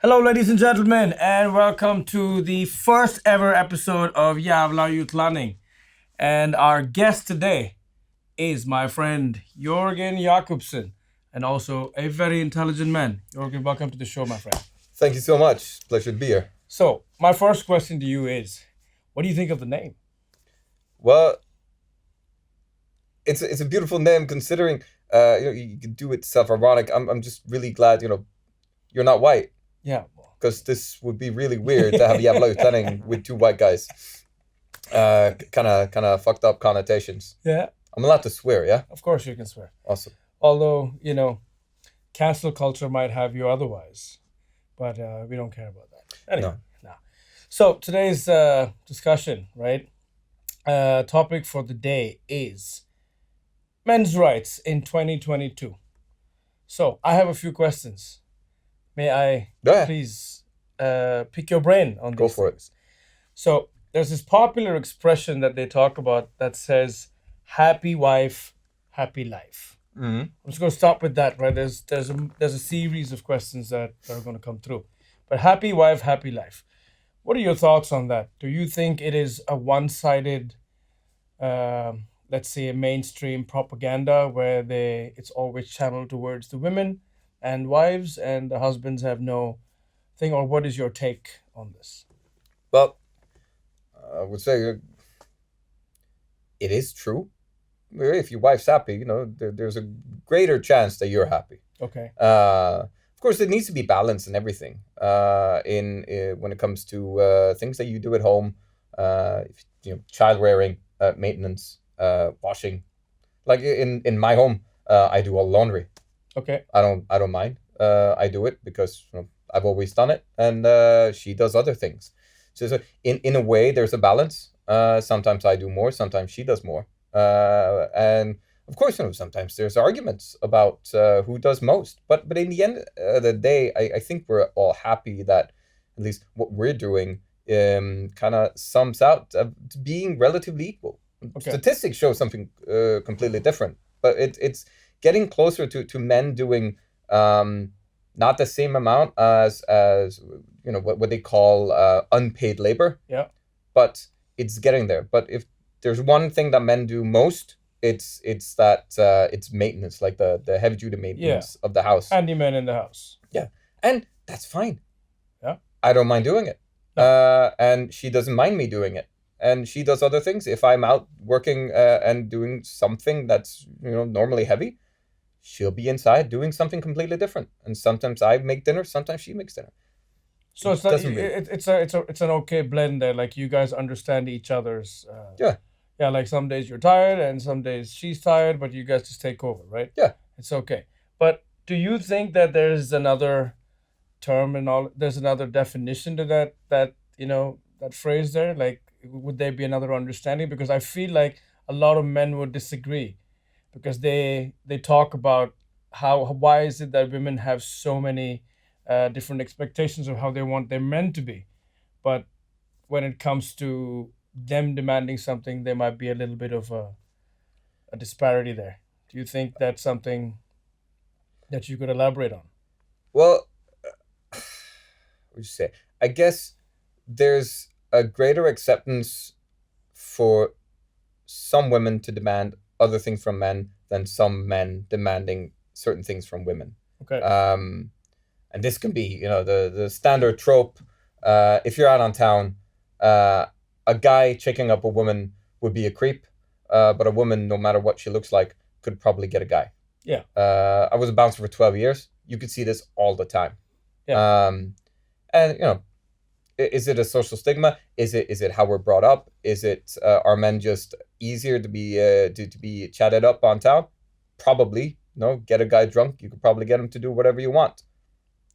Hello, ladies and gentlemen, and welcome to the first ever episode of Jævla Utlending. And our guest today is my friend Jørgen Jakobsson, and also a very intelligent man. Jørgen, welcome to the show, my friend. Thank you so much. Pleasure to be here. So, my first question to you is, what do you think of the name? Well, it's a beautiful name considering you can do it self-ironic. I'm just really glad you're not white. Yeah. Because this would be really weird to have Jævla Utlending with two white guys. Kind of fucked up connotations. Yeah. I'm allowed to swear, yeah? Of course you can swear. Awesome. Although, cancel culture might have you otherwise. But we don't care about that. Anyway, no. So today's discussion, right? Topic for the day is men's rights in 2022. So I have a few questions. May I please pick your brain on these Go for things? So there's this popular expression that they talk about that says, happy wife, happy life. Mm-hmm. I'm just going to stop with that, right? There's a series of questions that are going to come through. But happy wife, happy life. What are your thoughts on that? Do you think it is a one-sided, let's say, a mainstream propaganda where it's always channeled towards the women and wives, and the husbands have no thing? Or what is your take on this? Well, I would say it is true. If your wife's happy, there's a greater chance that you're happy. Okay. Of course, there needs to be balance in everything. In when it comes to things that you do at home, child rearing, maintenance, washing. Like in my home, I do all laundry. Okay. I don't mind. I do it because I've always done it, and she does other things. So in a way, there's a balance. Sometimes I do more, sometimes she does more, and of course, sometimes there's arguments about who does most. But in the end of the day, I think we're all happy that at least what we're doing kind of sums out to being relatively equal. Okay. Statistics show something completely different, but it's getting closer to men doing not the same amount as what they call unpaid labor. Yeah. But it's getting there. But if there's one thing that men do most, it's that it's maintenance, like the heavy duty maintenance of the house. Handyman in the house. Yeah, and that's fine. Yeah, I don't mind doing it. Yeah. And she doesn't mind me doing it. And she does other things. If I'm out working and doing something that's normally heavy, she'll be inside doing something completely different. And sometimes I make dinner, sometimes she makes dinner. So it's an okay blend there. Like you guys understand each other's. Yeah, like some days you're tired and some days she's tired, but you guys just take over, right? Yeah, it's okay. But do you think that there's another term there's another definition to that phrase there? Like, would there be another understanding? Because I feel like a lot of men would disagree, because they talk about why is it that women have so many different expectations of how they want their men to be, but when it comes to them demanding something, there might be a little bit of a disparity there. Do you think that's something that you could elaborate on? Well, what would you say? I guess there's a greater acceptance for some women to demand other things from men than some men demanding certain things from women. Okay. And this can be, the standard trope. If you're out on town, a guy checking up a woman would be a creep, but a woman, no matter what she looks like, could probably get a guy. Yeah. I was a bouncer for 12 years. You could see this all the time. Yeah. And is it a social stigma? Is it how we're brought up? Is it are men just easier to be chatted up on town? Probably. Get a guy drunk, you could probably get him to do whatever you want.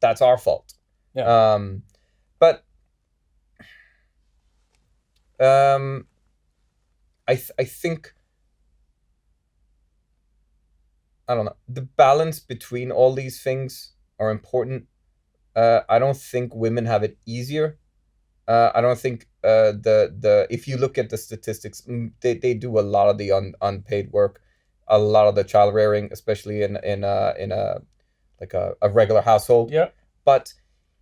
That's our fault. Yeah. But I think, I don't know, the balance between all these things are important. I don't think women have it easier. I don't think if you look at the statistics, they do a lot of the unpaid work, a lot of the child rearing, especially in a regular household. Yeah. But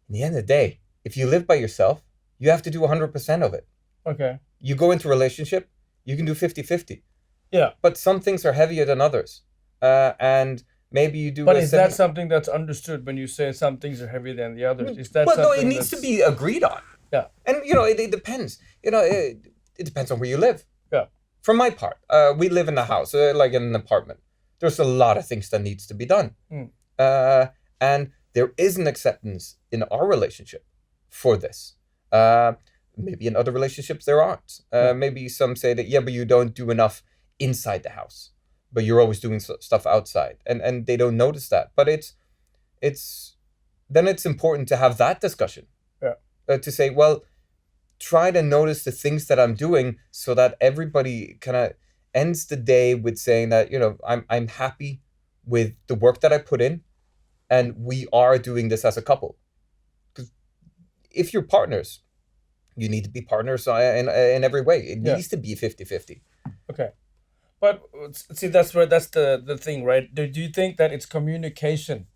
In the end of the day, if you live by yourself, you have to do 100% of it. Okay. You go into a relationship, you can do 50-50. Yeah. But some things are heavier than others. And maybe you do... But is that something that's understood when you say some things are heavier than the others? Is that well, no, something it needs to be agreed on. Yeah. And, it depends. It depends on where you live. Yeah. For my part, we live in a house, like in an apartment. There's a lot of things that needs to be done. And there is an acceptance in our relationship for this. Maybe in other relationships there aren't. Maybe some say that, but you don't do enough inside the house, but you're always doing stuff outside, and they don't notice that. But it's important to have that discussion. To say, well, try to notice the things that I'm doing, so that everybody kind of ends the day with saying that, I'm happy with the work that I put in, and we are doing this as a couple. Because if you're partners, you need to be partners in every way. It needs to be 50-50. Okay. But see, that's the thing, right? Do you think that it's communication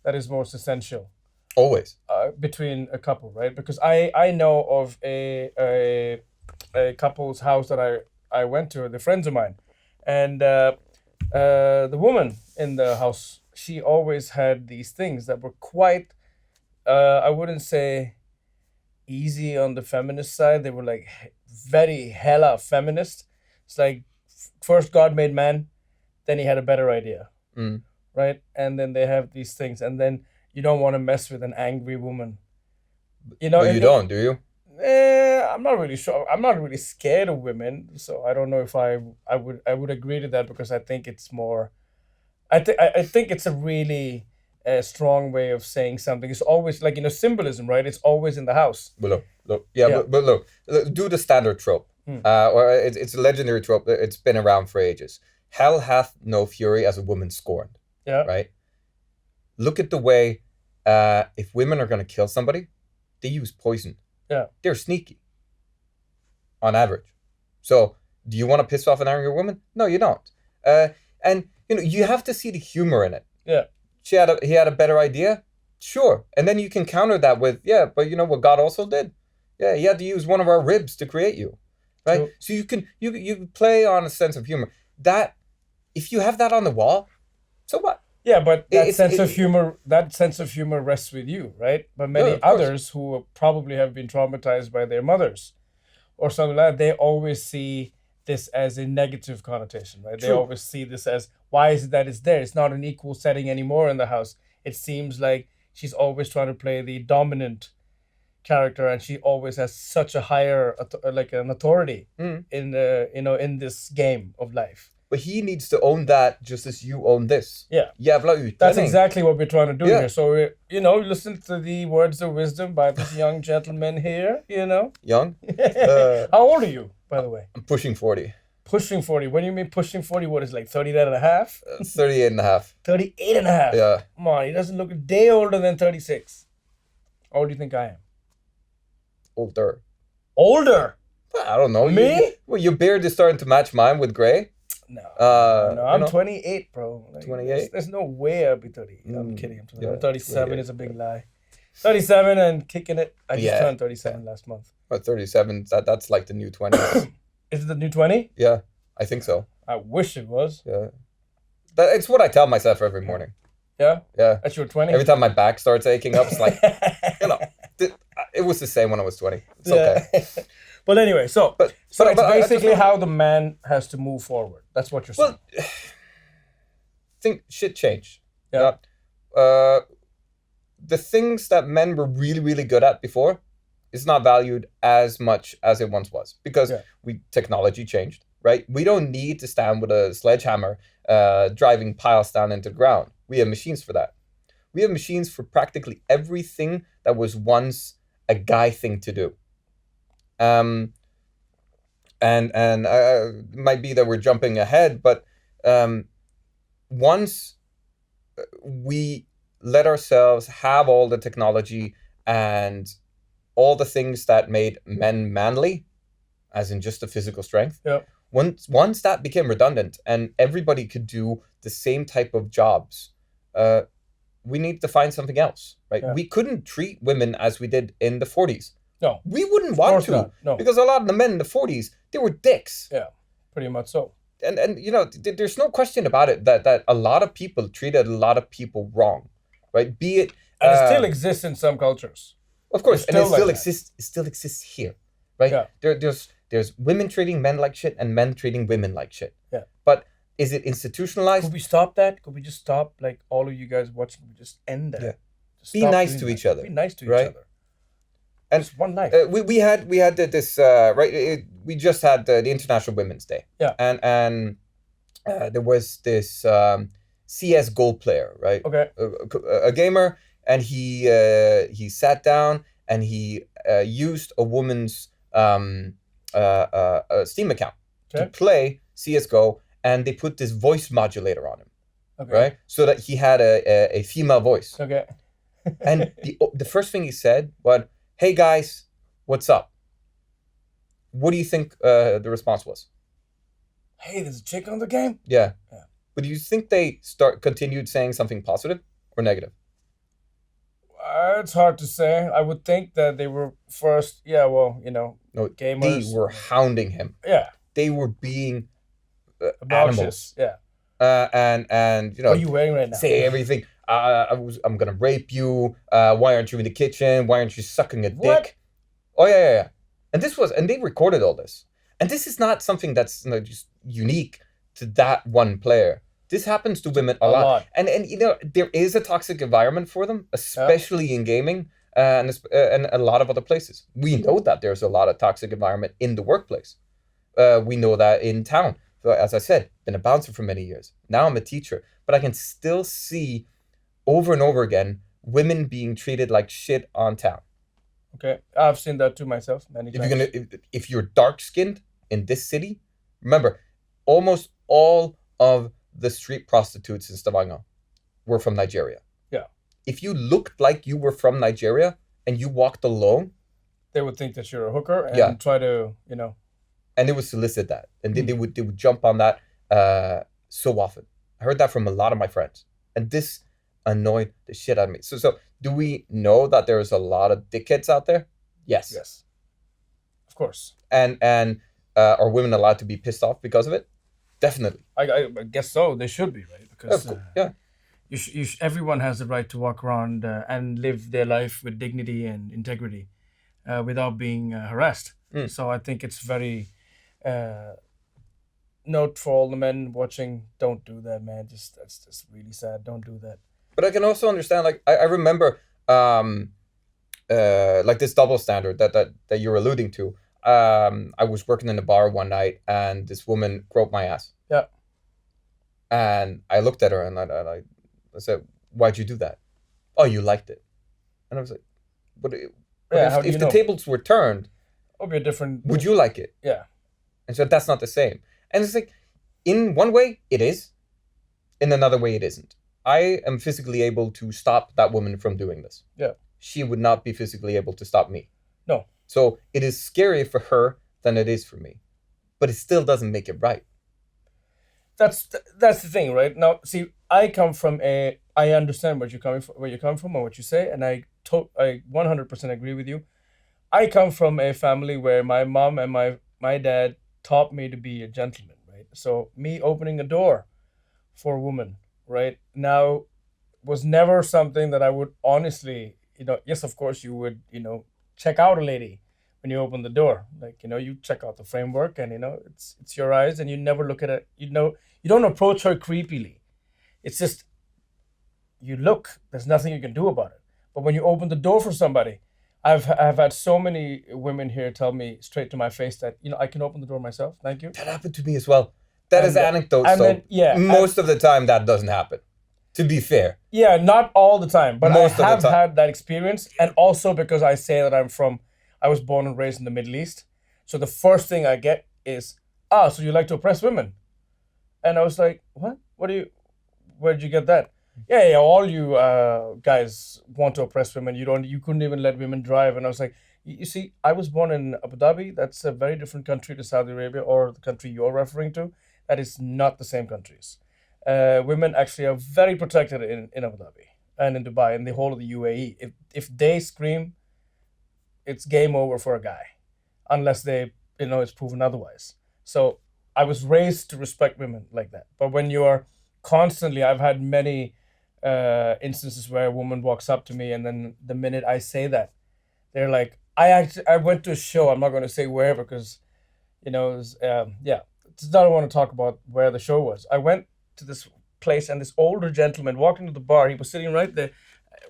that is most essential? Always. Between a couple, right? Because I know of a couple's house that I went to, the friends of mine, and the woman in the house, she always had these things that were quite, I wouldn't say easy on the feminist side. They were like very hella feminist. It's like, first God made man, then he had a better idea, right? And then they have these things, and then you don't want to mess with an angry woman. But you don't, do you? I'm not really sure. I'm not really scared of women, so I don't know if I would agree to that, because I think it's more. I think it's a really strong way of saying something. It's always like, symbolism, right? It's always in the house. But look, But look, do the standard trope. Or it's a legendary trope. It's been around for ages. Hell hath no fury as a woman scorned. Yeah. Right? Look at the way, if women are going to kill somebody, they use poison. Yeah. They're sneaky. On average. So, do you want to piss off an angry woman? No, you don't. And, you have to see the humor in it. Yeah. He had a better idea? Sure. And then you can counter that with, but you know what God also did? Yeah, he had to use one of our ribs to create you. Right? True. So you can play on a sense of humor. That, if you have that on the wall, so what? Yeah, but that sense of humor rests with you, right? But many others who probably have been traumatized by their mothers or something like that, they always see this as a negative connotation, right? True. They always see this as, why is it that it's there? It's not an equal setting anymore in the house. It seems like she's always trying to play the dominant character, and she always has such a higher, like an authority in in this game of life. But he needs to own that just as you own this. Yeah. Jævla Utlending. That's exactly what we're trying to do here. So, listen to the words of wisdom by this young gentleman here, Young? How old are you, by the way? I'm pushing 40. Pushing 40. When you mean pushing 40, what is it, like 39 and a half? 38 and a half. 38 and a half? Yeah. Come on, he doesn't look a day older than 36. How old do you think I am? Older? Well, I don't know. Me? Your beard is starting to match mine with gray. No, I'm 28, bro. 28? There's no way I'll be 30. I'm kidding. I'm 37 is a big lie. 37 and kicking it. I just turned 37 last month. But 37, that's like the new 20. Is it the new 20? Yeah, I think so. I wish it was. Yeah. It's what I tell myself every morning. Yeah? Yeah. That's your 20? Every time my back starts aching up, it's like, it was the same when I was 20. It's okay. But anyway, so it's basically how the man has to move forward. That's what you're saying. Well, think shit changed. Yeah. The things that men were really, really good at before is not valued as much as it once was, because technology changed, right? We don't need to stand with a sledgehammer driving piles down into the ground. We have machines for that. We have machines for practically everything that was once a guy thing to do. And it might be that we're jumping ahead, but once we let ourselves have all the technology and all the things that made men manly, as in just the physical strength, once that became redundant and everybody could do the same type of jobs, we need to find something else, right? Yeah. We couldn't treat women as we did in the 40s. No. We wouldn't want to. Not. No. Because a lot of the men in the 40s, they were dicks. Yeah, pretty much so. And there's no question about it that a lot of people treated a lot of people wrong, right? Be it... And it still exists in some cultures. Of course, and it still like exists. It still exists here, right? Yeah. There's women treating men like shit and men treating women like shit. Yeah. But is it institutionalized? Could we stop that? Could we just stop, like, all of you guys watching? We just end that. Yeah. Be nice to each other. Be nice to each right? other. And just one life. We had this right. We just had the International Women's Day. Yeah. And there was this CS Go player, right? Okay. A gamer, and he sat down and he used a woman's Steam account to play CS:GO, and they put this voice modulator on him, right? So that he had a female voice. Okay. And the first thing he said was, "Hey guys, what's up?" What do you think the response was? Hey, there's a chick on the game? Yeah. Yeah. But do you think they continued saying something positive or negative? It's hard to say. I would think that they were first, No, gamers. they were hounding him. Yeah. They were being obnoxious. animals. Yeah. And what are you wearing right now? Say everything. I'm gonna rape you. Why aren't you in the kitchen? Why aren't you sucking a dick? Oh yeah. And they recorded all this. And this is not something that's just unique to that one player. This happens to women a lot. And there is a toxic environment for them, especially in gaming and a lot of other places. We know that there's a lot of toxic environment in the workplace. We know that in town. So as I said, been a bouncer for many years. Now I'm a teacher, but I can still see over and over again women being treated like shit on town. Okay, I've seen that too myself many times. If you're dark skinned in this city, remember, almost all of the street prostitutes in Stavanger were from Nigeria. Yeah. If you looked like you were from Nigeria and you walked alone, they would think that you're a hooker and try to, And they would solicit that, and they would jump on that so often. I heard that from a lot of my friends, and this annoyed the shit out of me. So do we know that there's a lot of dickheads out there? Yes. Yes. Of course. And are women allowed to be pissed off because of it? Definitely. I guess so. They should be, right? Because everyone has the right to walk around and live their life with dignity and integrity without being harassed. So I think it's very note for all the men watching, don't do that, man. That's just really sad. Don't do that. But I can also understand, like, I remember like this double standard that you're alluding to. I was working in a bar one night and this woman groped my ass. Yeah. And I looked at her and I said, "Why'd you do that?" "Oh, you liked it." And I was like, "But if the tables were turned, it would be a different. Would you like it?" Yeah. And so that's not the same. And it's like, in one way, it is. In another way, it isn't. I am physically able to stop that woman from doing this. Yeah. She would not be physically able to stop me. No. So it is scarier for her than it is for me. But it still doesn't make it right. That's the thing, right? Now, see, I understand where you're coming from and what you say, and I 100% agree with you. I come from a family where my mom and my dad taught me to be a gentleman, right? So me opening a door for a woman, right, now was never something that I would honestly, yes, of course you would, check out a lady when you open the door. Like, you check out the framework and, it's your eyes and you never look at it. You don't approach her creepily. It's just, you look, there's nothing you can do about it. But when you open the door for somebody, I've had so many women here tell me straight to my face that, I can open the door myself. Thank you. That happened to me as well. That is anecdote. Most of the time that doesn't happen, to be fair. Yeah, not all the time, but I have had that experience. And also because I say that I was born and raised in the Middle East. So the first thing I get is, so you like to oppress women? And I was like, what? Where'd you get that? Yeah, all you guys want to oppress women. You couldn't even let women drive. And I was like, you see, I was born in Abu Dhabi. That's a very different country to Saudi Arabia or the country you're referring to. That is not the same countries. Women actually are very protected in Abu Dhabi. and in Dubai and the whole of the UAE, if they scream, it's game over for a guy, unless it's proven otherwise. So I was raised to respect women like that. But when you are constantly, I've had many instances where a woman walks up to me, and then the minute I say that, they're like, I went to a show. I'm not going to say where because, it was, yeah, just don't want to talk about where the show was. I went to this place, and this older gentleman walked into the bar. He was sitting right there,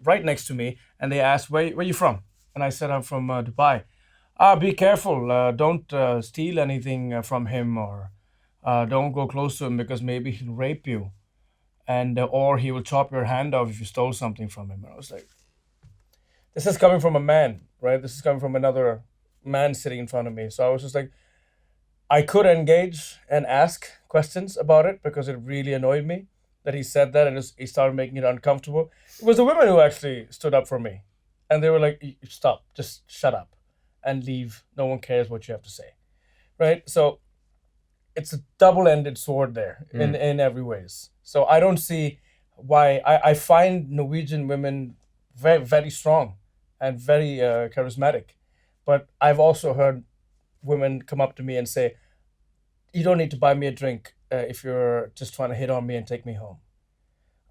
right next to me, and they asked, where you from? And I said, I'm from Dubai. Be careful. Don't steal anything from him, or don't go close to him because maybe he'll rape you, and or he will chop your hand off if you stole something from him. And I was like, this is coming from a man, right? This is coming from another man sitting in front of me. So I was just like, I could engage and ask questions about it because it really annoyed me that he said that, and he started making it uncomfortable. It was the women who actually stood up for me, and they were like, stop, just shut up and leave. No one cares what you have to say, right? So it's a double-ended sword there in every ways. So I don't see why. I find Norwegian women very, very strong and very charismatic. But I've also heard women come up to me and say, you don't need to buy me a drink if you're just trying to hit on me and take me home.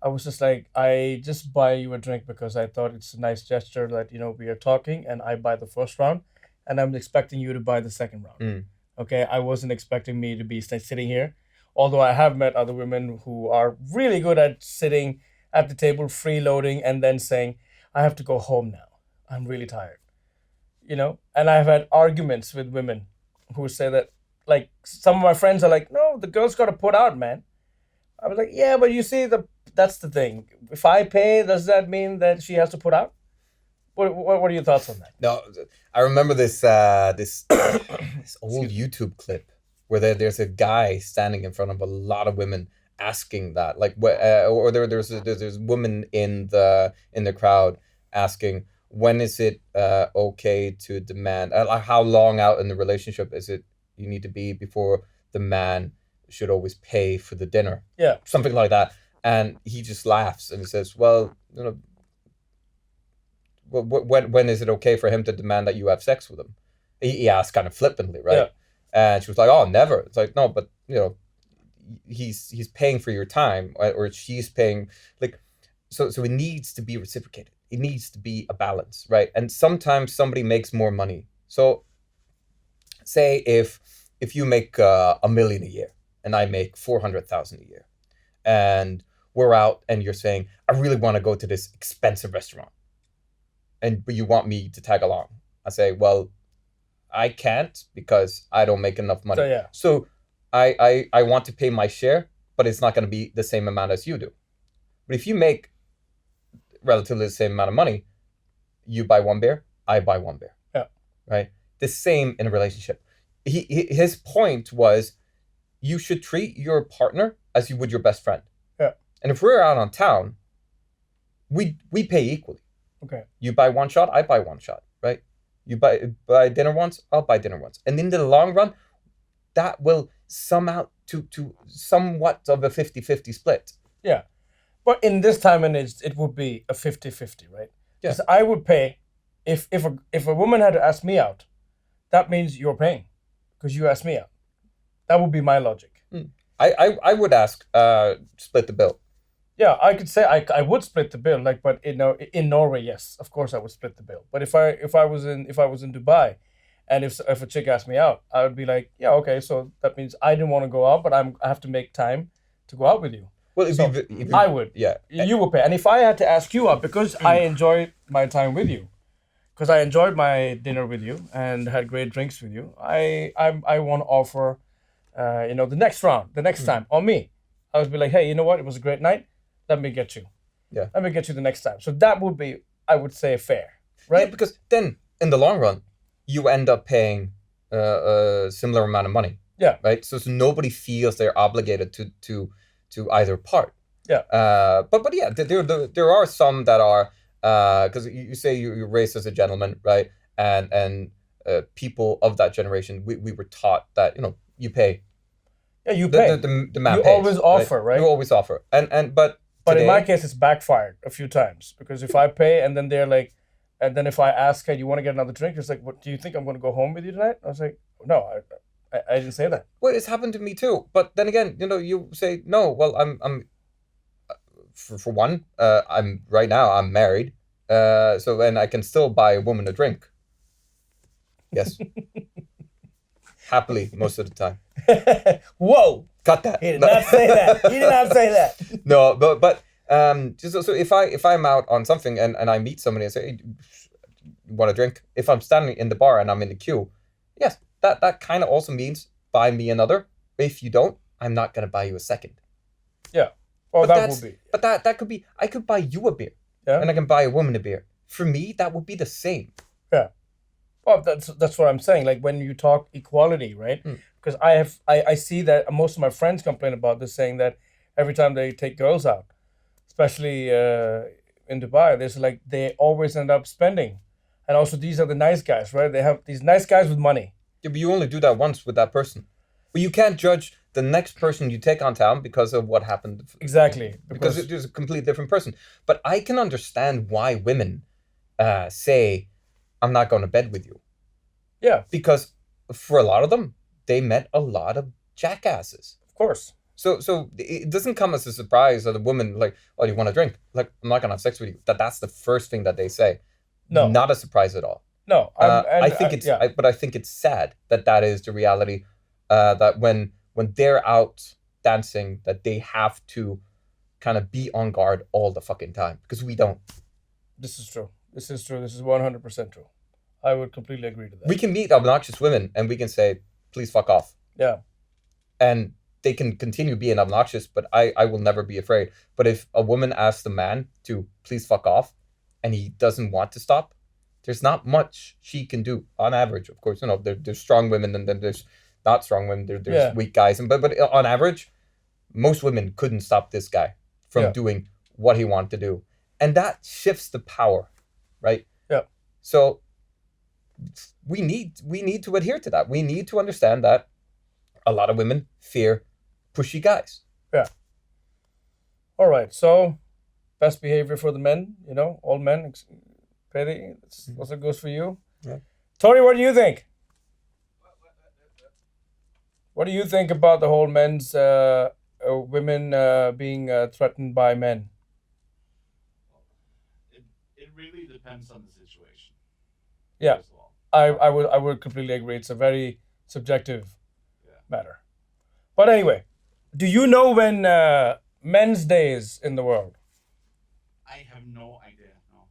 I was just like, I just buy you a drink because I thought it's a nice gesture that, we are talking and I buy the first round and I'm expecting you to buy the second round. Okay, I wasn't expecting me to be sitting here. Although I have met other women who are really good at sitting at the table, freeloading, and then saying, I have to go home now. I'm really tired. And I've had arguments with women who say that, like, some of my friends are like, no, the girl's got to put out, man. I was like, yeah, but you see, that's the thing. If I pay, does that mean that she has to put out? What are your thoughts on that? No, I remember this this old YouTube clip where there's a guy standing in front of a lot of women asking that, like, or there's women in the crowd asking, when is it okay to demand? How long out in the relationship is it you need to be before the man should always pay for the dinner? Yeah, something like that. And he just laughs and he says, well, when is it okay for him to demand that you have sex with him? He asked kind of flippantly, right? Yeah. And she was like, oh, never. It's like, no, but he's paying for your time, or she's paying, like, so it needs to be reciprocated. It needs to be a balance, right? And sometimes somebody makes more money. So say if you make $1 million a year and I make 400,000 a year, and we're out and you're saying, I really want to go to this expensive restaurant, but you want me to tag along. I say, well, I can't because I don't make enough money. So I want to pay my share, but it's not going to be the same amount as you do. But if you make relatively the same amount of money, you buy one beer, I buy one beer. Yeah. Right? The same in a relationship. His point was, you should treat your partner as you would your best friend. Yeah. And if we're out on town, we pay equally. Okay. You buy one shot, I buy one shot, right? You buy dinner once, I'll buy dinner once. And in the long run, that will sum out to somewhat of a 50-50 split. Yeah. But in this time and age, it would be a 50-50, right? Yeah. Because I would pay, if a woman had to ask me out, that means you're paying because you asked me out. That would be my logic. I would ask, split the bill. Yeah, I could say I would split the bill, like, but in Norway, yes, of course I would split the bill. But if I was in Dubai, and if a chick asked me out, I would be like, yeah, okay, so that means I didn't want to go out, but I have to make time to go out with you. Well, I would. Yeah, you would pay, and if I had to ask you out because I enjoyed my time with you, because I enjoyed my dinner with you and had great drinks with you, I want to offer, the next round, the next time on me. I would be like, hey, you know what? It was a great night. Let me get you. Yeah. Let me get you the next time. So that would be, I would say, fair, right? Yeah, because then in the long run, you end up paying a similar amount of money. Yeah. Right. So nobody feels they're obligated to either part. Yeah. But yeah, there are some that are, because you say you're raised as a gentleman, right? And people of that generation, we were taught that you pay. Yeah, you pay. The man you pays, always offer, right? You always offer, but But in my today, case, it's backfired a few times because if I pay and then they're like, and then if I ask, "Hey, do you want to get another drink?" It's like, "What do you think I'm going to go home with you tonight?" I was like, "No, I didn't say that." well, it's happened to me too. But then again, you say no. Well, I'm for one, I'm right now I'm married, so then I can still buy a woman a drink. Yes, happily most of the time. Whoa! Cut that. He did not say that. He did not say that. No, but just so if I'm out on something and I meet somebody and say, hey, you want a drink? If I'm standing in the bar and I'm in the queue, yes, that kind of also means buy me another. If you don't, I'm not gonna buy you a second. Yeah. Well, But that would be. But that could be. I could buy you a beer, Yeah. and I can buy a woman a beer. For me, that would be the same. Yeah. Well, that's what I'm saying. Like when you talk equality, right? Mm. Because I see that most of my friends complain about this, saying that every time they take girls out, especially in Dubai, there's like they always end up spending, and also these are the nice guys, right? They have these nice guys with money. Yeah, but you only do that once with that person. But you can't judge the next person you take on town because of what happened. Exactly. Because it is a completely different person. But I can understand why women say, I'm not going to bed with you. Yeah. Because for a lot of them, they met a lot of jackasses. Of course. So it doesn't come as a surprise that a woman like, oh, you want a drink? Like, I'm not going to have sex with you. That's the first thing that they say. No. Not a surprise at all. No. I think it's sad that is the reality. That when they're out dancing, that they have to kind of be on guard all the fucking time because we don't. This is true. This is true. This is 100% true. I would completely agree to that. We can meet obnoxious women and we can say, please fuck off. Yeah. And they can continue being obnoxious, but I will never be afraid. But if a woman asks the man to please fuck off and he doesn't want to stop, there's not much she can do on average. Of course, there's strong women and then there's not strong women. There's weak guys. But on average, most women couldn't stop this guy from doing what he wanted to do. And that shifts the power, right? Yeah. So we need to adhere to that. We need to understand that a lot of women fear pushy guys. Yeah. All right. So best behavior for the men, all men. Petty, that's also goes for you. Yeah. Tony, what do you think? What do you think about the whole men's women being threatened by men? It really depends on the situation. Yeah, I would completely agree. It's a very subjective matter. But anyway, do you know when Men's Day is in the world? I have no idea. No.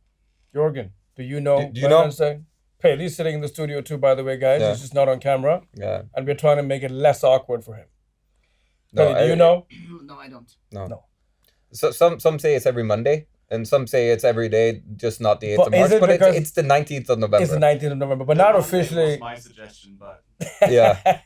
Jørgen, do you know? Do you know? Men's Day? Paley's sitting in the studio too, by the way, guys. Yeah. He's just not on camera. Yeah. And we're trying to make it less awkward for him. No, Paley, do you know? No, I don't. No. So some say it's every Monday, and some say it's every day, just not the 8th of March. But it's the 19th of November. It's the 19th of November, but not officially. Was my suggestion, but Yeah.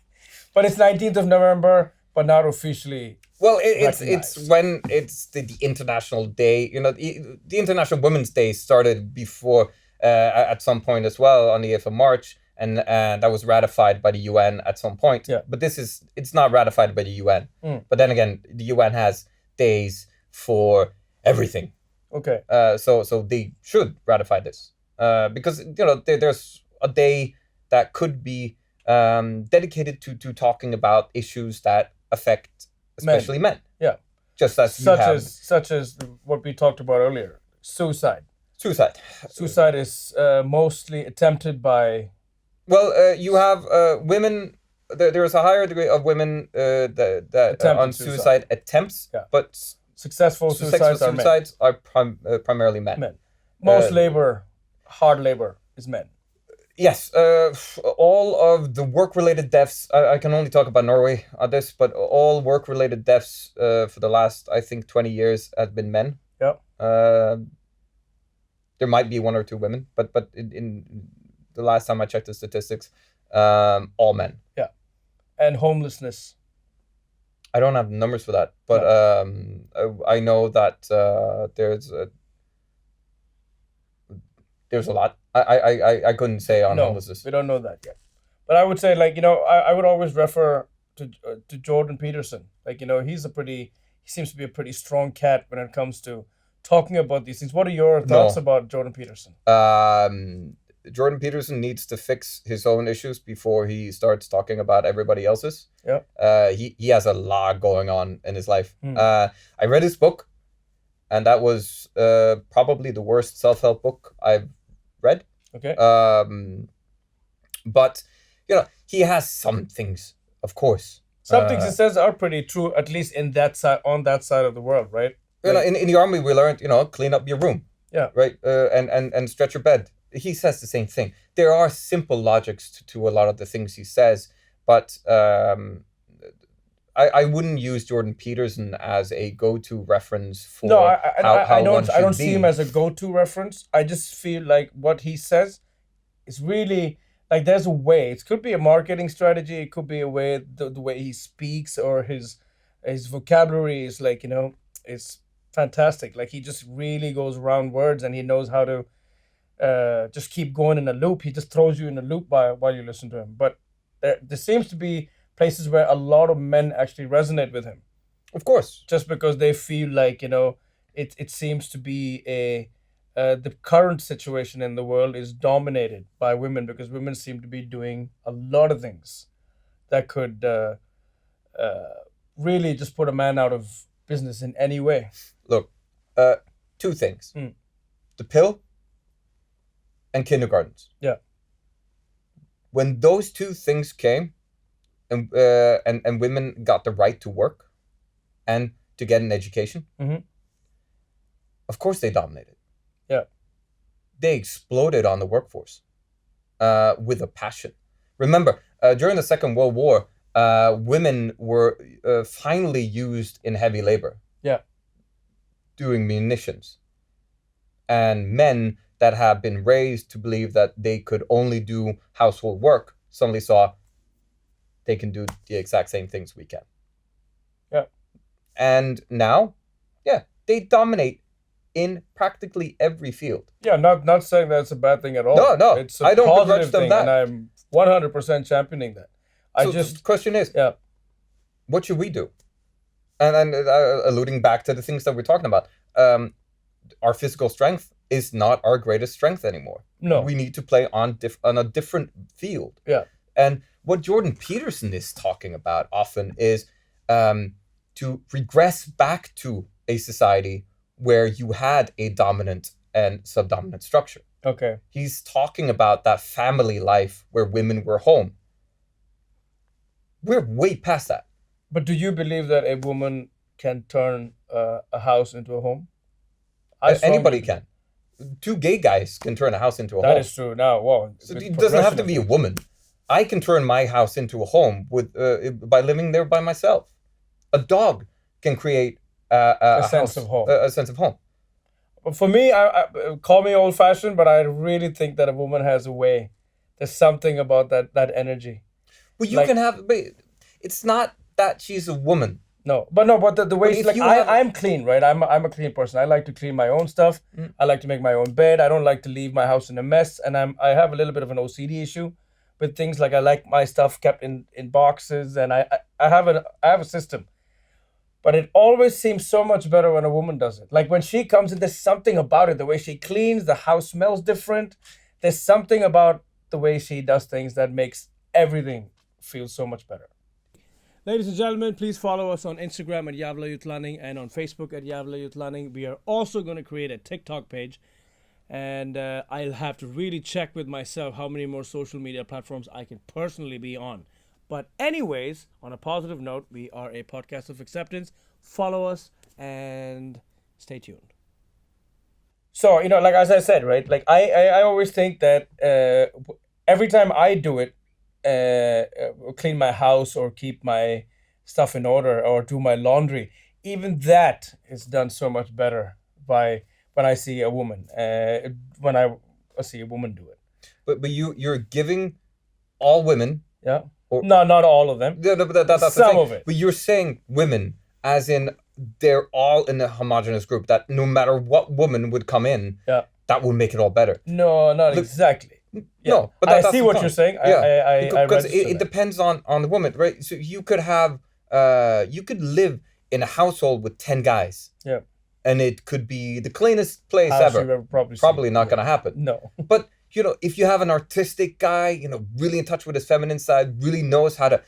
But it's 19th of November, but not officially. Well, it's when it's the International Day. The International Women's Day started before at some point as well on the 8th of March, and that was ratified by the UN at some point. Yeah. But it's not ratified by the UN. But then again, the UN has days for everything. Okay. So they should ratify this because there's a day that could be dedicated to talking about issues that affect especially men. Yeah. Just as such as what we talked about earlier, suicide. Suicide is mostly attempted by. Well, you have women. There is a higher degree of women that on suicide attempts, but successful suicides are primarily men. Most hard labor is men. Yes, all of the work-related deaths, I can only talk about Norway on this, but all work-related deaths for the last, I think, 20 years have been men. Yeah. There might be one or two women, but in the last time I checked the statistics, all men. Yeah. And homelessness. I don't have numbers for that, but I know that there's a lot. I couldn't say on homelessness. We don't know that yet. But I would say, I would always refer to Jordan Peterson. He's he seems to be a pretty strong cat when it comes to talking about these things. What are your thoughts about Jordan Peterson? Jordan Peterson needs to fix his own issues before he starts talking about everybody else's. Yeah. He has a lot going on in his life. I read his book, and that was probably the worst self-help book I've read. Okay. But he has some things, of course. Some things he says are pretty true, at least in that side, on that side of the world, right? In the army, we learned, clean up your room. Yeah. Right. And stretch your bed. He says the same thing. There are simple logics to a lot of the things he says, but I wouldn't use Jordan Peterson as a go-to reference for I don't see him as a go-to reference. I just feel like what he says is really like there's a way. It could be a marketing strategy. It could be a way the way he speaks or his vocabulary is like it's fantastic. Like he just really goes around words and he knows how to just keep going in a loop. He just throws you in a loop while you listen to him. But there seems to be places where a lot of men actually resonate with him. Of course. Just because they feel like, it seems to be the current situation in the world is dominated by women because women seem to be doing a lot of things that could really just put a man out of business in any way. Look, two things. The pill and kindergartens. Yeah. When those two things came, and women got the right to work and to get an education, of course they dominated. Yeah. They exploded on the workforce with a passion. Remember, during the Second World War, women were finally used in heavy labor. Yeah. Doing munitions. And men that have been raised to believe that they could only do household work suddenly saw they can do the exact same things we can. Yeah. And now, they dominate in practically every field. Yeah, not saying that's a bad thing at all. No, it's a I don't begrudge positive them thing, that. and I'm 100% championing that. So the question is, what should we do? And alluding back to the things that we're talking about, our physical strength is not our greatest strength anymore. No. We need to play on a different field. Yeah. And what Jordan Peterson is talking about often is to regress back to a society where you had a dominant and subdominant structure. Okay. He's talking about that family life where women were home. We're way past that. But do you believe that a woman can turn a house into a home? Anybody can. Two gay guys can turn a house into a home. That is true. Now, wow. So it doesn't have to be a woman. I can turn my house into a home by living there by myself. A dog can create a sense house, of home. A sense of home. For me, I call me old-fashioned, but I really think that a woman has a way. There's something about that energy. Well, you can have. But it's not that she's a woman. No, but the way she's like, I'm clean, right? I'm a clean person. I like to clean my own stuff. I like to make my own bed. I don't like to leave my house in a mess. And I have a little bit of an OCD issue with things like I like my stuff kept in boxes, and I have a system. But it always seems so much better when a woman does it. Like when she comes in, there's something about it. The way she cleans, the house smells different. There's something about the way she does things that makes everything feel so much better. Ladies and gentlemen, please follow us on Instagram at Jævla Utlending and on Facebook at Jævla Utlending. We are also going to create a TikTok page. And I'll have to really check with myself how many more social media platforms I can personally be on. But anyways, on a positive note, we are a podcast of acceptance. Follow us and stay tuned. So, like as I said, right? Like I always think that every time I do it, clean my house or keep my stuff in order or do my laundry, even that is done so much better by when I see a woman. When I see a woman do it. But you're giving all women. Yeah. No, not all of them. Yeah, but that's some of it. But you're saying women, as in they're all in a homogenous group. That no matter what woman would come in, that would make it all better. No, not exactly. Yeah. No, but I see what you're saying. Yeah, because it depends on the woman, right? So you could have, you could live in a household with 10 guys. Yeah. And it could be the cleanest place House ever. you've ever probably Probably seen. not Yeah. going to happen. No. But, you know, if you have an artistic guy, you know, really in touch with his feminine side, really knows how to,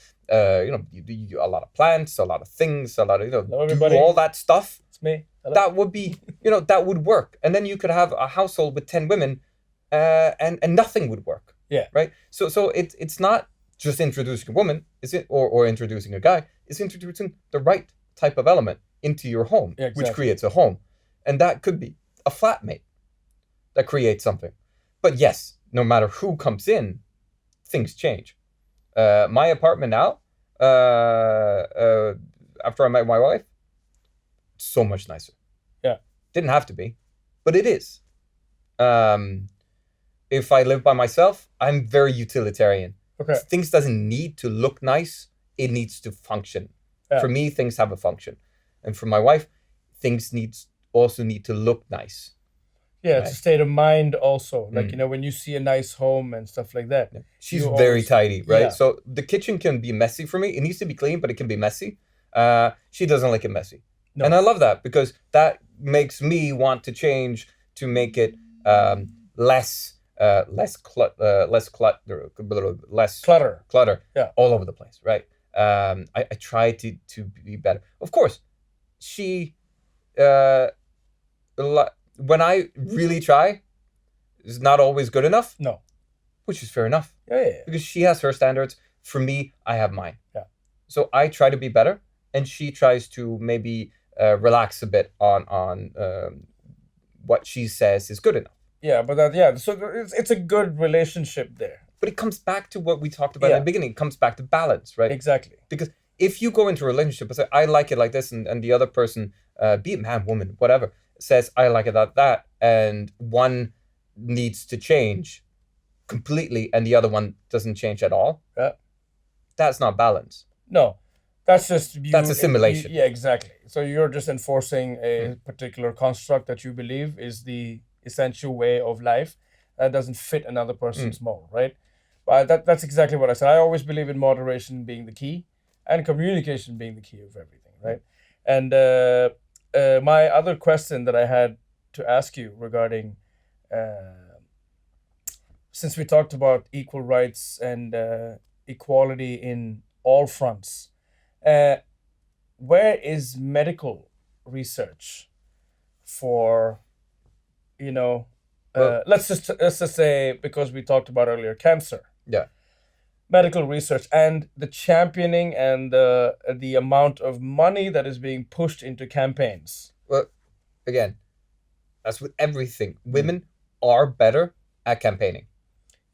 you know, you a lot of plants, a lot of things, a lot of, you know, Hello, everybody. do all that stuff, It's me. Hello. that would be, you know, that would work. And then you could have a household with 10 women and nothing would work. Yeah. Right? So it's not just introducing a woman, is it, or introducing a guy, it's introducing the right type of element into your home, Yeah, exactly. which creates a home. And that could be a flatmate that creates something. But yes, no matter who comes in, things change. My apartment now, after I met my wife, so much nicer. Yeah. Didn't have to be, but it is. If I live by myself, I'm very utilitarian. Okay. Things doesn't need to look nice, it needs to function. Yeah. For me, things have a function. And for my wife, things also need to look nice. Yeah, it's a state of mind also. Like, Mm. you know, when you see a nice home and stuff like that. She's You very always- tidy, right? yeah. So the kitchen can be messy for me. It needs to be clean, but it can be messy. She doesn't like it messy. No. And I love that because that makes me want to change to make it less clutter Yeah. all over the place, right? I try to be better. Of course, she when I really try, is not always good enough. No. Which is fair enough Yeah. because she has her standards. For me, I have mine. Yeah. So I try to be better, and she tries to maybe relax a bit on what she says is good enough. Yeah, but so it's a good relationship there. But it comes back to what we talked about Yeah. in the beginning. It comes back to balance, right? Exactly. Because if you go into a relationship and say, I like it like this, and the other person, be it man, woman, whatever, says, I like it like that, and one needs to change completely and the other one doesn't change at all, Yeah. that's not balance. No, that's just you, That's assimilation. Yeah, exactly. So you're just enforcing a particular construct that you believe is the essential way of life that doesn't fit another person's mold, right? But that's exactly what I said. I always believe in moderation being the key and communication being the key of everything, right? And my other question that I had to ask you regarding, since we talked about equal rights and equality in all fronts, where is medical research for, you know, let's just say, because we talked about earlier, cancer. Yeah. Medical research and the championing and the amount of money that is being pushed into campaigns. Well, again, as with everything, women are better at campaigning.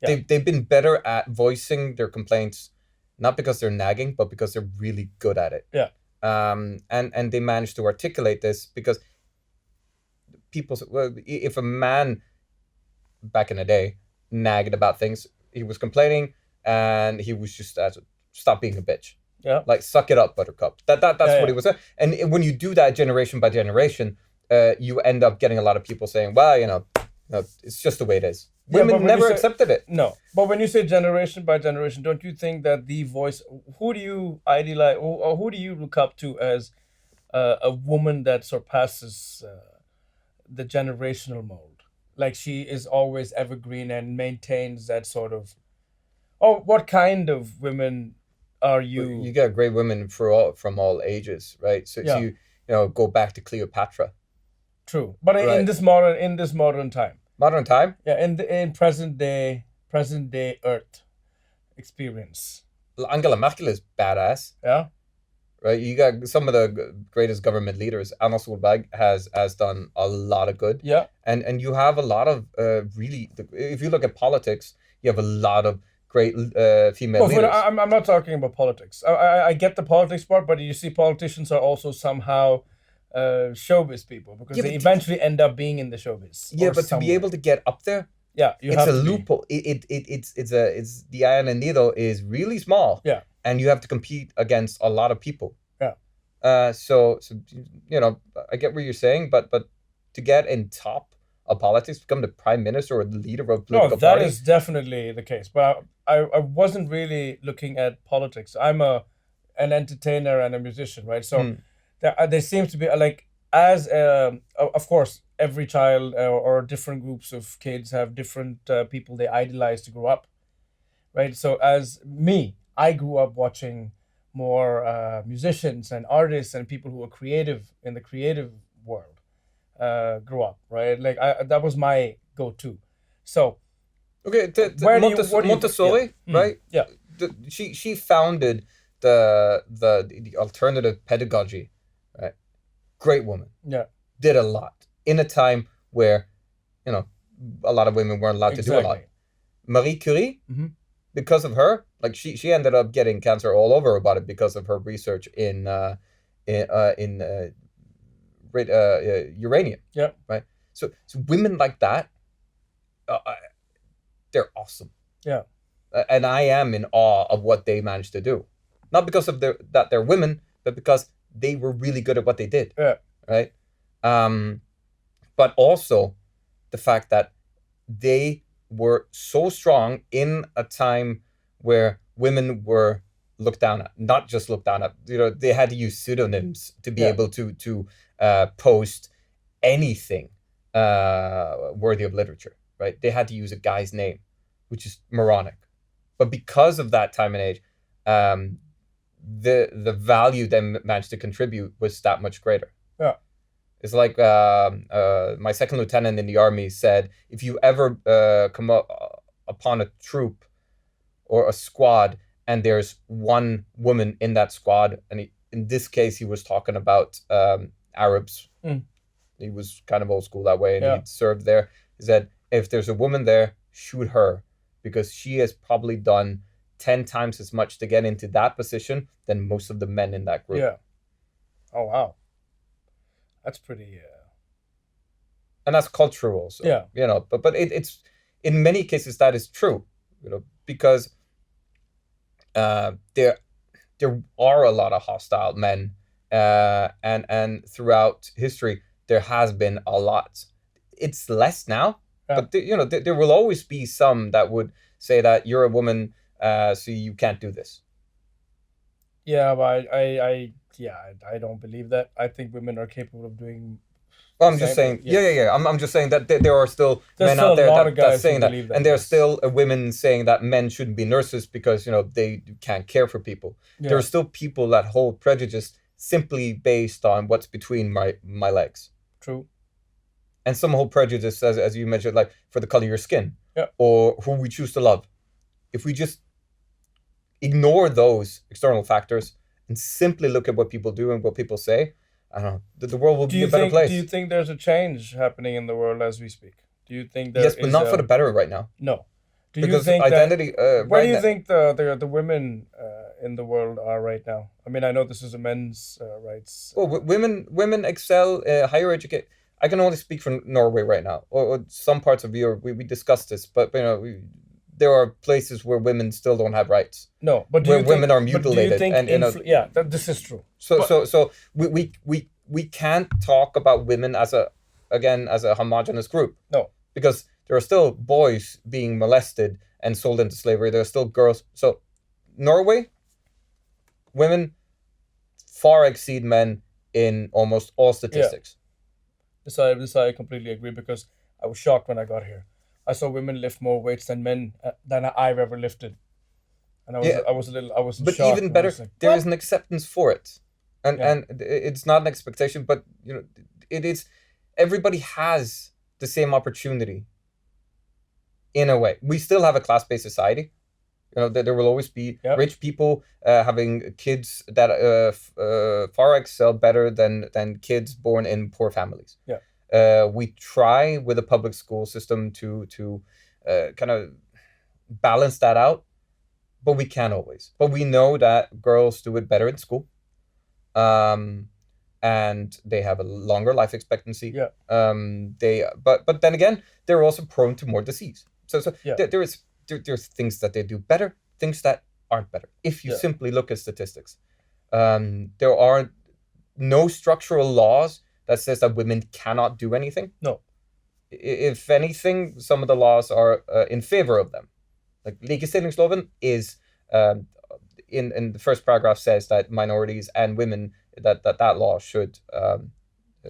Yeah. They've been better at voicing their complaints, not because they're nagging, but because they're really good at it. Yeah. And they manage to articulate this because people, well, if a man back in the day nagged about things, he was complaining and he was just stop being a bitch. Yeah. Like, suck it up, buttercup. That's Yeah, what he was saying. And when you do that generation by generation, you end up getting a lot of people saying, well, you know, it's just the way it is. Yeah, but Women when never you say- accepted it. No, but when you say generation by generation, don't you think that the voice, who do you idealize, or who do you look up to as a woman that surpasses the generational mold? Like, she is always evergreen and maintains that sort of. Oh, what kind of women are you? You get great women from all ages, right? So, Yeah. so you go back to Cleopatra. True, but in Right. this modern time, Modern time, yeah, in present day Earth experience, Angela Merkel is badass, yeah. right? You got some of the greatest government leaders. Anna Solberg has done a lot of good. Yeah, And you have a lot of really, if you look at politics, you have a lot of great female well, leaders. I'm not talking about politics. I get the politics part, but you see, politicians are also somehow showbiz people because Yeah, they but- eventually end up being in the showbiz. Yeah, or but to somewhere. be able to get up there, yeah, you it's have a to be. loophole. It's the eye on the needle is really small. Yeah. And you have to compete against a lot of people. Yeah. So I get what you're saying, but to get in top of politics, become the prime minister or the leader of a No, political that party. is definitely the case. But I wasn't really looking at politics. I'm an entertainer and a musician, right? So there seems to be like as of course every child or different groups of kids have different people they idolize to grow up, right? So as me, I grew up watching more musicians and artists and people who are creative in the creative world grew up, right? Like that was my go-to. So Okay, where do you what do you Montessori, yeah. right? Yeah, She founded the alternative pedagogy, right? Great woman, yeah, did a lot in a time where, you know, a lot of women weren't allowed to do a lot. exactly. Marie Curie, because of her, like she ended up getting cancer all over her body because of her research in uranium. Yeah, Right. So women like that, they're awesome. yeah, And I am in awe of what they managed to do, not because of that they're women, but because they were really good at what they did. yeah, Right. But also the fact that they were so strong in a time where women were looked down at, not just looked down at. You know, they had to use pseudonyms to be Yeah. able to post anything worthy of literature. Right? They had to use a guy's name, which is moronic. But because of that time and age, the value they managed to contribute was that much greater. Yeah. It's like my second lieutenant in the army said, if you ever come upon a troop or a squad and there's one woman in that squad, and in this case he was talking about Arabs. He was kind of old school that way, and Yeah. he'd served there. He said, if there's a woman there, shoot her, because she has probably done 10 times as much to get into that position than most of the men in that group. Yeah. Oh wow. That's pretty. And that's cultural also. Yeah. You know, but it's in many cases that is true. You know, because there are a lot of hostile men, and throughout history there has been a lot. It's less now, Yeah. but there will always be some that would say that you're a woman, so you can't do this. Yeah, but I don't believe that. I think women are capable of doing. Well, I'm just Same, saying, yeah. yeah. I'm just saying that there are still There's men still out there a lot that, of guys that's saying who that, believe that, and there's yes. still women saying that men shouldn't be nurses because they can't care for people. Yeah. There are still people that hold prejudice simply based on what's between my legs, True. and some hold prejudice as you mentioned, like for the color of your skin, Yeah. or who we choose to love. If we just ignore those external factors and simply look at what people do and what people say, I don't know, the world will be a better place. Do you think there's a change happening in the world as we speak? Do you think there Yes, but not for the better right now. No. Do Because you think identity. where right do you now, think the women in the world are right now? I mean, I know this is a men's rights. Well, women excel higher education. I can only speak for Norway right now, or some parts of Europe. We discussed this, but there are places where women still don't have rights. No, but where women are mutilated, do you think and yeah, this is true. So we can't talk about women as a homogenous group. No, because there are still boys being molested and sold into slavery. There are still girls. So Norway, women far exceed men in almost all statistics. This I completely agree, because I was shocked when I got here. I saw women lift more weights than men than I've ever lifted, and I was But shocked. even better, Like, there what? is an acceptance for it, and Yeah. and it's not an expectation, but it is. Everybody has the same opportunity. In a way, we still have a class-based society. There will always be Yep. rich people having kids that far excel better than kids born in poor families. Yeah. We try with the public school system to kind of balance that out, but we can't always. But we know that girls do it better in school, and they have a longer life expectancy. Yeah. But then again, they're also prone to more disease. So Yeah. there's things that they do better, things that aren't better. If you Yeah. simply look at statistics, there are no structural laws that says that women cannot do anything. No. If anything, some of the laws are in favor of them. Like likestillingsloven is in the first paragraph says that minorities and women that law should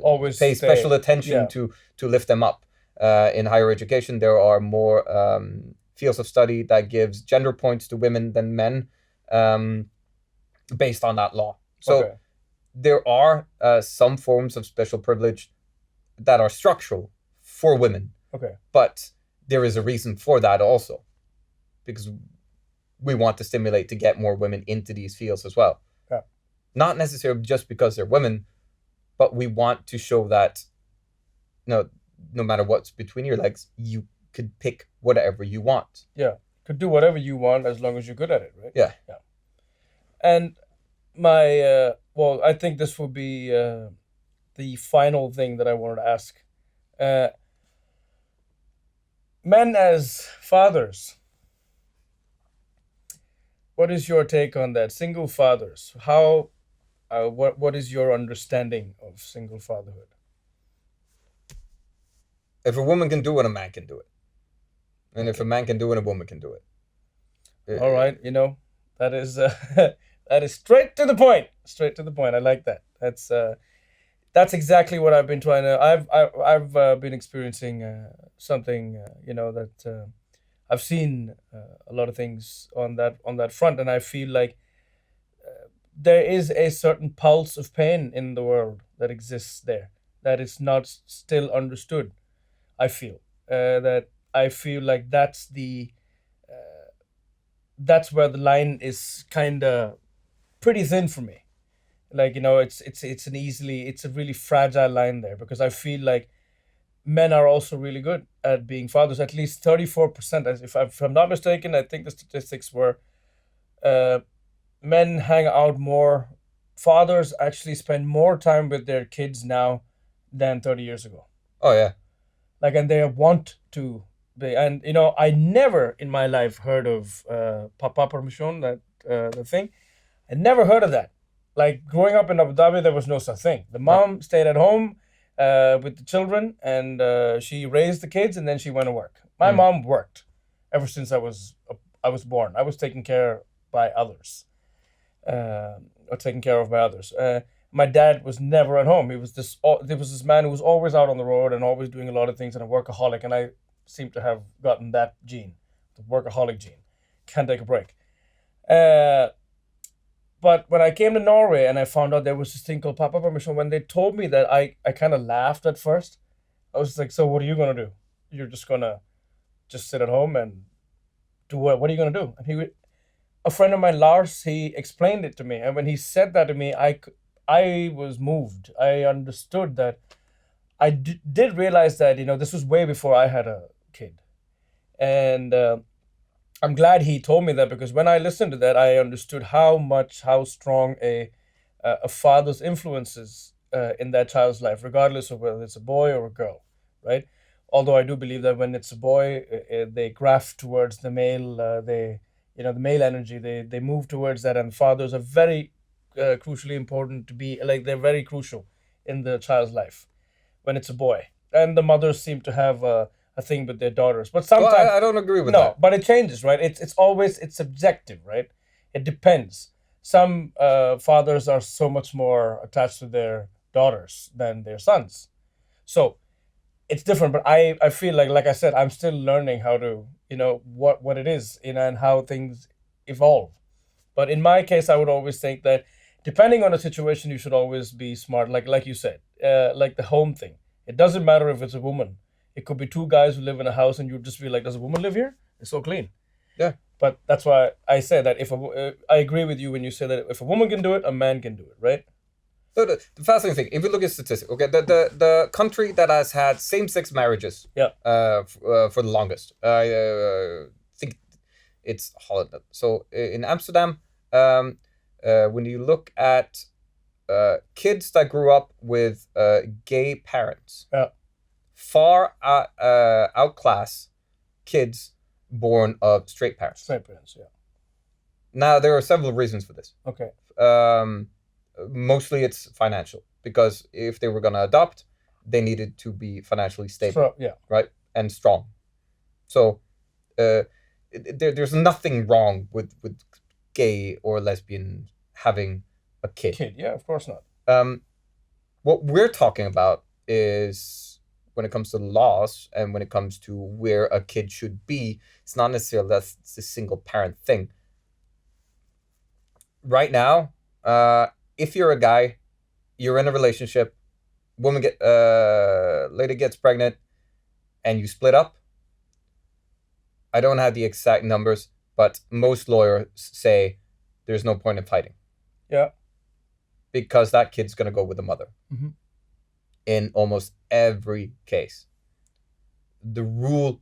Always pay stay- special attention yeah. to lift them up. In higher education, there are more fields of study that gives gender points to women than men, based on that law. So Okay. there are some forms of special privilege that are structural for women, Okay. but there is a reason for that also, because we want to stimulate to get more women into these fields as well. Yeah. Not necessarily just because they're women, but we want to show that no matter what's between your legs, you could pick whatever you want. Could do whatever you want as long as you're good at it, right? Yeah. And my well, I think this will be the final thing that I wanted to ask. Men as fathers. What is your take on that? Single fathers. How? What is your understanding of single fatherhood? If a woman can do it, a man can do it. And if a man can do it, a woman can do it. All right, that is that is straight to the point. Straight to the point. I like that. That's exactly what I've been trying to. I've been experiencing something that I've seen a lot of things on that front, and I feel like there is a certain pulse of pain in the world that exists there that is not still understood. I feel like that's where the line is kind of pretty thin for me. Like it's a really fragile line there, because I feel like men are also really good at being fathers. At least 34%, if I'm not mistaken. I think the statistics were men hang out more. Fathers actually spend more time with their kids now than 30 years ago. Oh yeah. Like, and they want to be. And I never in my life heard of papa permission, that the thing. I never heard of that. Like, growing up in Abu Dhabi, there was no such thing. The mom stayed at home with the children, and she raised the kids, and then she went to work. My mom worked ever since I was born. I was taken care by others, or taken care of by others. My dad was never at home. There was this man who was always out on the road and always doing a lot of things, and a workaholic. And I seem to have gotten that gene, the workaholic gene. Can't take a break. But when I came to Norway and I found out there was this thing called papa permission, when they told me that, I kind of laughed at first. I was like, so what are you going to do? You're just going to just sit at home and do what? What are you going to do? And a friend of mine, Lars, he explained it to me. And when he said that to me, I was moved. I understood that. I did realize that, this was way before I had a kid. And I'm glad he told me that, because when I listened to that, I understood how strong a father's influence is in that child's life, regardless of whether it's a boy or a girl, right? Although I do believe that when it's a boy, they graft towards the male, the male energy, they move towards that, and fathers are very crucially important to be, like, they're very crucial in the child's life when it's a boy. And the mothers seem to have a thing with their daughters, but sometimes Well, I don't agree with that. no, but it changes, right? It's always subjective, right? It depends. Some fathers are so much more attached to their daughters than their sons, so it's different. But I feel like I said, I'm still learning how to what it is, and how things evolve. But in my case, I would always think that depending on the situation, you should always be smart. Like you said, like the home thing. It doesn't matter if it's a woman. It could be two guys who live in a house, and you'd just be like, does a woman live here? It's so clean. Yeah. But that's why I say that I agree with you when you say that if a woman can do it, a man can do it, right? So the fascinating thing, if you look at statistics, okay, the country that has had same-sex marriages, for the longest, I think it's Holland. So in Amsterdam, when you look at kids that grew up with gay parents, far outclass kids born of straight parents. Straight parents, yeah. Now, there are several reasons for this. Okay. Mostly it's financial, because if they were going to adopt, they needed to be financially stable, right, and strong. So there's nothing wrong with gay or lesbian having a kid. Yeah, of course not. What we're talking about is when it comes to laws and when it comes to where a kid should be, it's not necessarily that's a single parent thing. Right now, if you're a guy, you're in a relationship, lady gets pregnant, and you split up. I don't have the exact numbers, but most lawyers say there's no point in fighting. Yeah. Because that kid's going to go with the mother. Mm-hmm. In almost every case. The rule,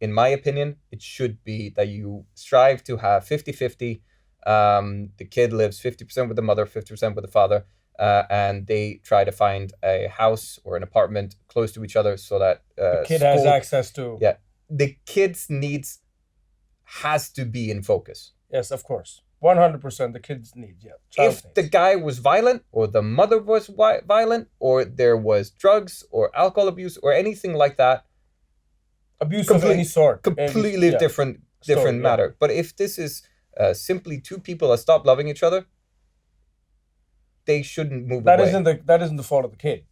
in my opinion, it should be that you strive to have 50-50. The kid lives 50% with the mother, 50% with the father, and they try to find a house or an apartment close to each other so that the kid has access to. Yeah, the kid's needs has to be in focus. Yes, of course. 100% the kid's needs, yeah. If the guy was violent, or the mother was violent, or there was drugs or alcohol abuse or anything like that, abuse of any sort, completely different matter. Yeah. But if this is simply two people that stop loving each other, they shouldn't move away. That isn't the fault of the kid.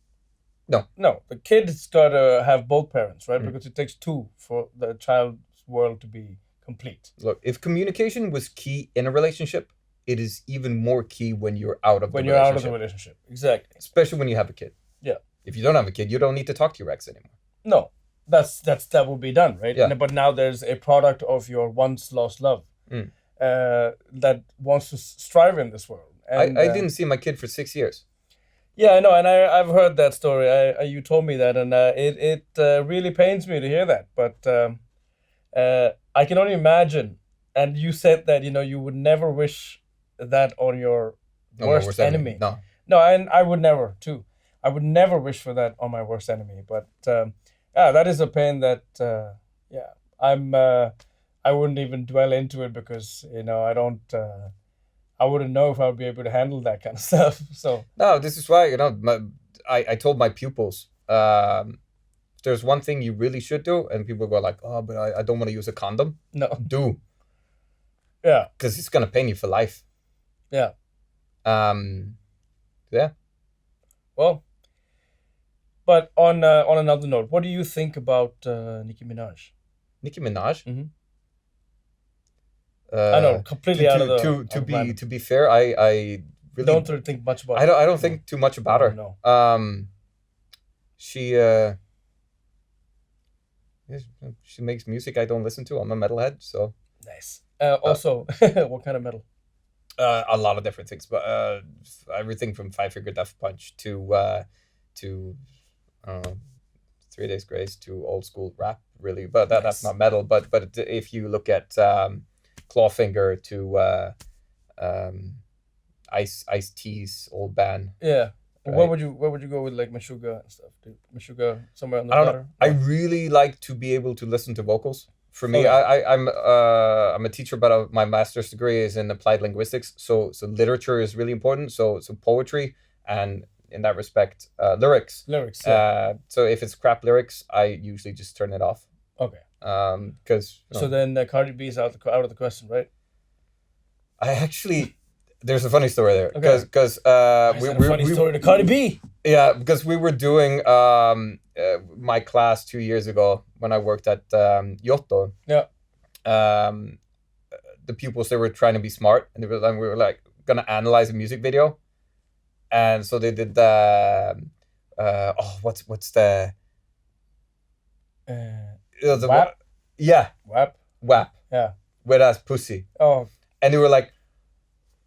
No, the kid's got to have both parents, right? Mm. Because it takes two for the child's world to be complete. Look, if communication was key in a relationship, it is even more key when you're out of the relationship. When you're out of the relationship, exactly. Especially when you have a kid. Yeah. If you don't have a kid, you don't need to talk to your ex anymore. No, that will be done, right? Yeah. But now there's a product of your once lost love that wants to strive in this world. And, I didn't see my kid for 6 years. Yeah, I know, and I've heard that story. You told me that, and it really pains me to hear that. But I can only imagine. And you said that you would never wish that on your worst enemy. No, and I would never too. I would never wish for that on my worst enemy. But that is a pain that I wouldn't even dwell into it because I don't. I wouldn't know if I would be able to handle that kind of stuff. So no, this is why I told my pupils, there's one thing you really should do, and people go like, oh, but I don't want to use a condom. No, do. Yeah, because it's gonna pain you for life. Yeah. Yeah. Well, but on another note, what do you think about Nicki Minaj? Nicki Minaj. Mm-hmm. I know, completely out of the. To be fair, I really don't really think much about. I don't think too much about her. No. She makes music I don't listen to. I'm a metalhead, so. Nice. Also, what kind of metal? A lot of different things, but everything from Five Finger Death Punch to 3 Days Grace to old school rap, really. But that's not metal. But if you look at Clawfinger to Ice-T's old band. Yeah. Right? Where would you go with like Meshuggah and stuff? Meshuggah somewhere on the platter? I really like to be able to listen to vocals. For me, I'm a teacher, but my master's degree is in applied linguistics. So literature is really important. So poetry and in that respect, lyrics. Lyrics. Yeah. So if it's crap lyrics, I usually just turn it off. Okay. Because so then Cardi B is out of the question, right? There's a funny story there because funny story to Cardi B. Yeah, because we were doing my class 2 years ago when I worked at Giotto. Yeah. The pupils, they were trying to be smart, and we were like gonna analyze a music video, and so they did what's the WAP? Yeah. WAP. Yeah. Wet ass pussy. Oh. And they were like,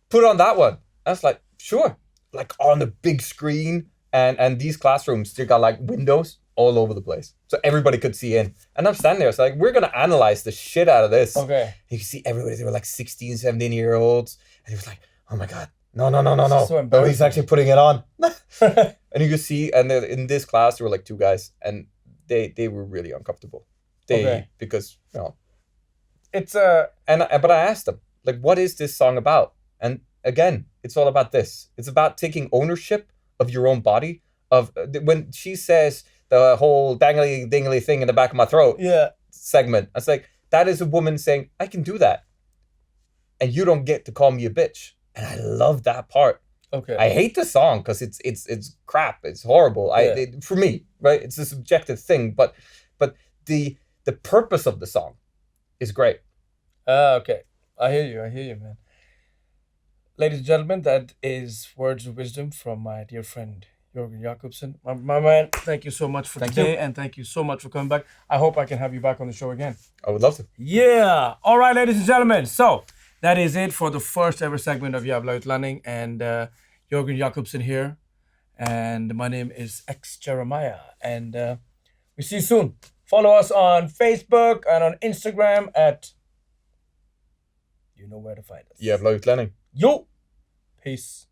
put on that one. I was like, sure. Like on the big screen. And these classrooms, they got like windows all over the place. So everybody could see in. And I'm standing there. So like, we're going to analyze the shit out of this. Okay. You can see everybody. They were like 16, 17-year-olds. And he was like, oh my God. No. So no, he's actually putting it on. And you could see, and in this class, there were like two guys. And they were really uncomfortable. Because, it's but I asked them, like, what is this song about? And again, it's all about this. It's about taking ownership of your own body. Of when she says the whole dangly dingly thing in the back of my throat segment, it's like, that is a woman saying, I can do that. And you don't get to call me a bitch. And I love that part. Okay. I hate the song because it's crap. It's horrible. Yeah. For me, right? It's a subjective thing, but the purpose of the song is great. Okay. I hear you, man. Ladies and gentlemen, that is words of wisdom from my dear friend Jørgen Jakobsson. My man, thank you so much for Thank today, you. and thank you so much for coming back. I hope I can have you back on the show again. I would love to. Yeah. All right, ladies and gentlemen. So that is it for the first ever segment of Jævla Utlending, and Jørgen Jakobsson here, and my name is JereMaya, and we see you soon. Follow us on Facebook and on Instagram at. You know where to find us. Jævla Utlending. Yo. Peace.